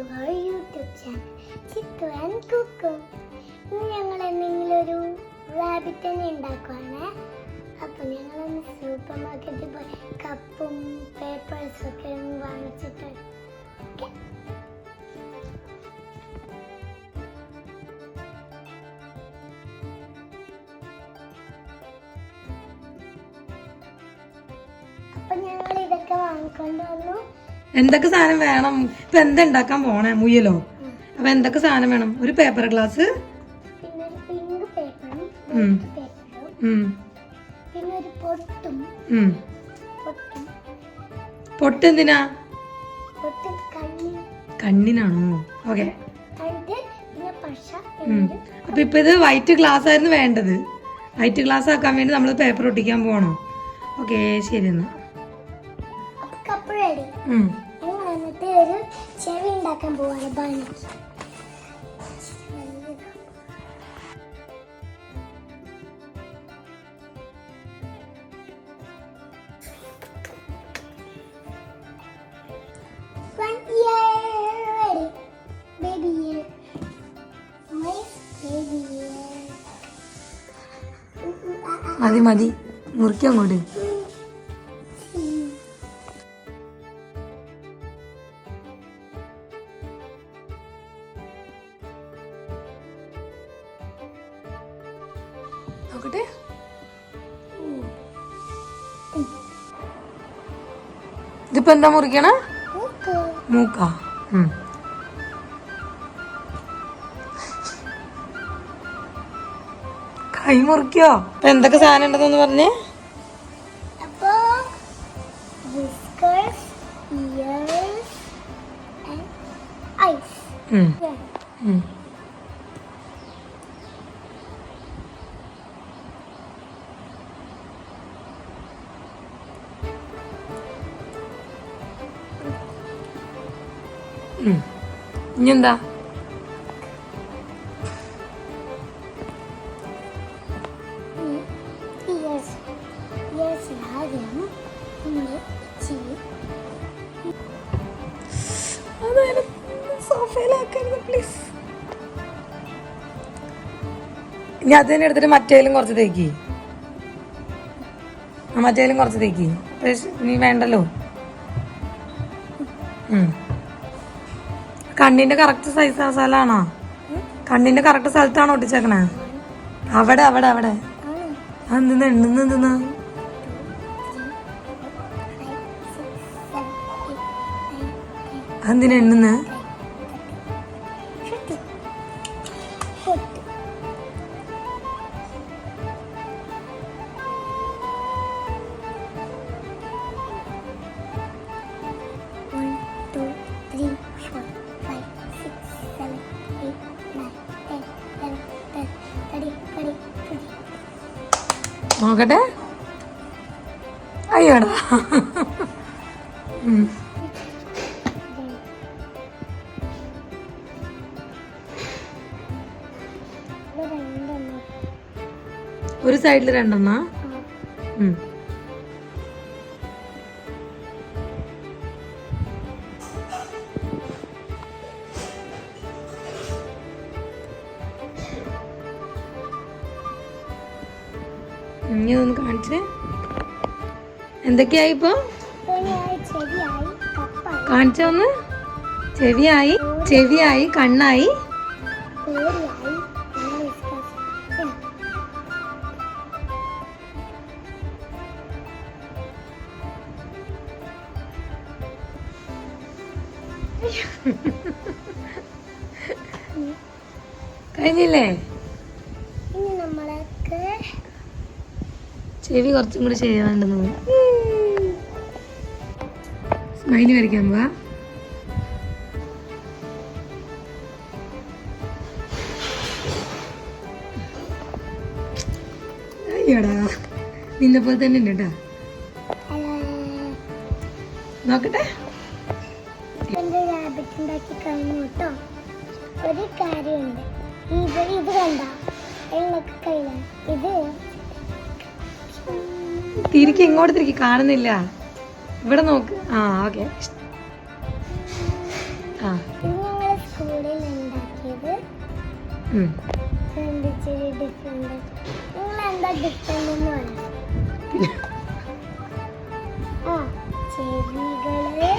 to our YouTube channel, Chittu and Cuckoo. ഇന്ന് ഞങ്ങൾ എന്തെങ്കിലും ഒരു റാബിറ്റ് തന്നെ ഉണ്ടാക്കുവാണ്. അപ്പോൾ ഞങ്ങളൊന്ന് സൂപ്പർ മാർക്കറ്റിൽ പോയി കപ്പും പേപ്പേഴ്സും ഒക്കെ ഒന്ന് വാങ്ങിച്ചിട്ട് അപ്പൊ ഞങ്ങൾ ഇതൊക്കെ വാങ്ങിക്കൊണ്ട് വന്നു. എന്തൊക്കെ സാധനം വേണം? ഇപ്പൊ എന്താ ഉണ്ടാക്കാൻ പോണേ? മുയലോ? അപ്പൊ എന്തൊക്കെ സാധനം വേണം? ഒരു പേപ്പർ ഗ്ലാസ്, പിന്നെ ഒരു പിങ്ക് പേപ്പറും പിന്നെ ഒരു പൊട്ടും. പൊട്ട് എന്തിനാ? കണ്ണിനാണോ? ഓക്കെ. അപ്പൊ ഇപ്പൊ ഇത് വൈറ്റ് ഗ്ലാസ് ആയിരുന്നു വേണ്ടത്. വൈറ്റ് ഗ്ലാസ് ആക്കാൻ വേണ്ടി നമ്മൾ പേപ്പർ ഒട്ടിക്കാൻ പോകണോ? ഓക്കെ, ശരി എന്നാ. എന്നിട്ട് ഒരു ചെവി ഉണ്ടാക്കാൻ പോവാണ് ബാനിക്ക്. മതി മതി, മുറിക്കാം അങ്ങോട്ട്. നോക്കട്ടെ. ഇതിപ്പോ എന്താ മുറിക്കണ? മൂക്കാ. കൈ മുറിക്കോ? ഇപ്പൊ എന്തൊക്കെ സാധനം ഉണ്ടെന്ന് പറഞ്ഞേ? ഇനിയെന്താ? ഇനി അത് തന്നെ എടുത്തിട്ട് മറ്റേലും കുറച്ച് തേക്കി. മറ്റേലും കുറച്ച് തേക്കി. നീ വേണ്ടല്ലോ. കണ്ണിന്റെ കറക്റ്റ് സൈസ് ആ സ്ഥലമാണോ? കണ്ണിന്റെ കറക്റ്റ് സ്ഥലത്താണോ ഒട്ടിച്ചേക്കണേ? അവിടെ അവിടെ അവിടെ എന്തിനാ എണ്ണുന്ന? എന്തിനാ? അതെന്തിനാ എണ്ണുന്ന? നോക്കട്ടെ. അയ്യോടാ. ഒരു സൈഡില് രണ്ടെണ്ണ. ഇനി ഒന്ന് കാണിച്ചേ. എന്തൊക്കെയായി ഇപ്പൊ? കാണിച്ചൊന്ന്. ചെവിയായി, കണ്ണായി. കഴിഞ്ഞില്ലേ? ചെവി കുറച്ചും കൂടി ചെയ്യാനുണ്ടെന്ന്. സ്മൈലി വരയ്ക്കാൻ പോവാ. അയ്യോടാ, നിന്നെ പോലെ തന്നെ ഉണ്ട് കേട്ടാ. നോക്കട്ടെ. ഉണ്ടാക്കി കഴിഞ്ഞു കേട്ടോ. ഒരു കാര്യമുണ്ട്. ഇത് കണ്ട എന്നൊക്കെ കഴിയാൻ ഇത് തിരിക്ക്, ഇങ്ങോട്ട് തിരിക്ക്. കാണുന്നില്ല. ഇവിടെ നോക്ക്. ആ ഓക്കെ. ആ ഇച്ചിരി ഡിഫറെന്റ്. നിങ്ങൾ എന്താ ഡിഫറെന്റ് എന്ന് പറയാം? ആ ചെവികള്,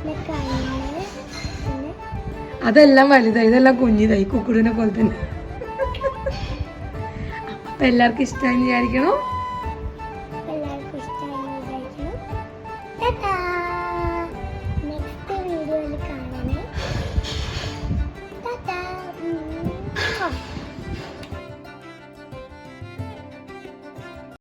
പിന്നെ കണ്ണ്, പിന്നെ അതെല്ലാം വലുതായി, ഇതെല്ലാം കുഞ്ഞിതായി, കുക്കുടിനെ പോലെ തന്നെ. അപ്പൊ എല്ലാവർക്കും ഇഷ്ടമായി വിചാരിക്കണോ?